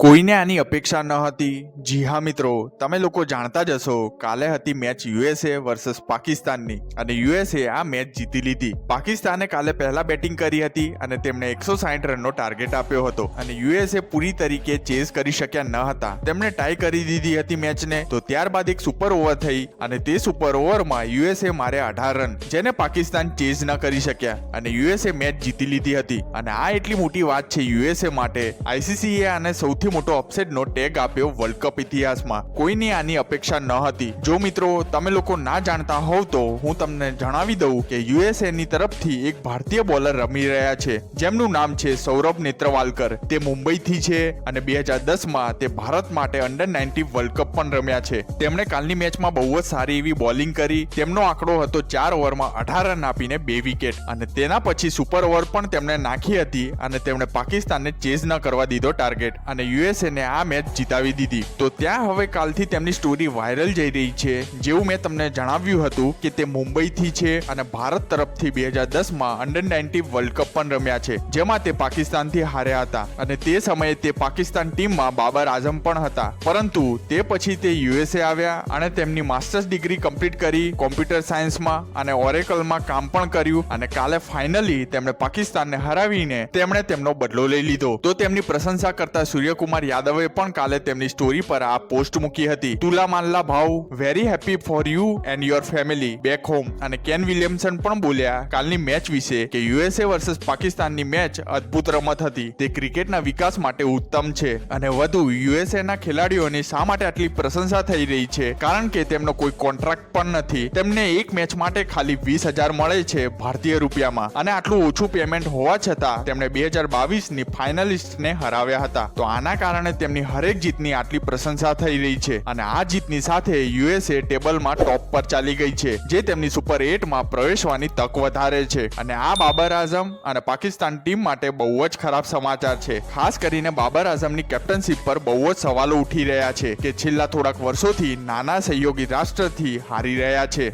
કોઈને આની અપેક્ષા ન હતી। જી હા મિત્રો, તમે લોકો જાણતા જ હશો, કાલે હતી મેચ યુએસએ વર્સસ પાકિસ્તાનની અને યુએસએ આ મેચ જીતી લીધી। પાકિસ્તાને કાલે પહેલા બેટિંગ કરી હતી અને તેમણે 160 રનનો ટાર્ગેટ આપ્યો હતો અને યુએસએ પૂરી તરીકે ચેઝ કરી શક્યા ન હતા। તેમણે ટાઈ કરી દીધી હતી મેચને। તો ત્યારબાદ એક સુપર ઓવર થઈ અને તે સુપર ઓવરમાં યુએસએ મારે 18 રન, જેને પાકિસ્તાન ચેઝ ન કરી શક્યા અને યુએસએ મેચ જીતી લીધી હતી। અને આ એટલી મોટી વાત છે યુએસએ માટે। આઈસીસીએ આને સૌથી મોટો અપસેટનો ટેગ આપ્યો વર્લ્ડ કપ ઇતિહાસમાં। કોઈની આની અપેક્ષા ન હતી। જો મિત્રો તમે લોકો ના જાણતા હોવ તો હું તમને જણાવી દઉં કે યુએસએ ની તરફથી એક ભારતીય બોલર રમી રહ્યા છે જેમનું નામ છે સૌરભ નેત્રવાલકર। તે મુંબઈથી છે અને 2010માં તે ભારત માટે અંડર-19 વર્લ્ડ કપ પણ રમ્યા છે। તેમણે કાલની મેચમાં બહુ જ સારી એવી બોલિંગ કરી। તેમનો આંકડો હતો 4 ઓવરમાં 18 રન આપીને 2 વિકેટ અને તેના પછી સુપર ઓવર પણ તેમણે નાખી હતી અને તેમણે પાકિસ્તાનને ચેઝ ન કરવા દીધો ટાર્ગેટ અને યુએસએ ને આ મેચ જીતાવી દીધી। તો ત્યાં હવે કાલથી તેમની સ્ટોરી વાયરલ જઈ રહી છે। જેવું મેં તમને જણાવ્યું હતું કે તે મુંબઈથી છે અને ભારત તરફથી 2010માં અંડર-19 વર્લ્ડ કપ પણ રમ્યા છે જેમાં તે પાકિસ્તાનથી હાર્યા હતા અને તે સમયે તે પાકિસ્તાન ટીમમાં બાબર આઝમ પણ હતા। પરંતુ તે પછી તે યુએસએ આવ્યા અને તેમની માસ્ટર્સ ડિગ્રી કમ્પ્લીટ કરી કોમ્પ્યુટર સાયન્સમાં અને ઓરેકલમાં કામ પણ કર્યું અને કાલે ફાઇનલી તેમણે પાકિસ્તાનને હરાવીને તેમણે તેમનો બદલો લઈ લીધો। તો તેમની પ્રશંસા કરતા સૂર્યકુમાર યાદવે પણ કાલે તેમની સ્ટોરી પર આ પોસ્ટ મૂકી હતી। તુલા માનલા ભાવ, very happy for you and your family back home. અને કેન વિલિયમસન પણ બોલ્યા કાલની મેચ વિશે કે યુએસએ વર્સસ પાકિસ્તાનની મેચ અદ્ભુત રમત હતી, તે ક્રિકેટના વિકાસ માટે ઉત્તમ છે। અને વધુ યુએસએ ના ખેલાડીઓની શા માટે આટલી પ્રશંસા થઈ રહી છે કારણ કે તેમનો કોઈ કોન્ટ્રાક્ટ પણ નથી। તેમને એક મેચ માટે ખાલી 20,000 મળે છે ભારતીય રૂપિયામાં અને આટલું ઓછું પેમેન્ટ હોવા છતાં તેમણે 2022ની ફાઇનલિસ્ટને હરાવ્યા હતા। તો આના કારણે તેમની હરેક જીતની આટલી પ્રશંસા થઈ રહી છે અને આ જીતની સાથે યુએસએ ટેબલમાં ટોપ પર ચાલી ગઈ છે, જે તેમની સુપર 8માં પ્રવેશવાની તક વધારે છે। અને આ બાબર આઝમ અને પાકિસ્તાન ટીમ માટે બહુ જ ખરાબ સમાચાર છે। ખાસ કરીને બાબર આઝમની કેપ્ટનશીપ પર બહુ જ સવાલો ઉઠી રહ્યા છે કે છેલ્લા થોડાક વર્ષોથી નાના સહયોગી રાષ્ટ્રથી હારી રહ્યા છે।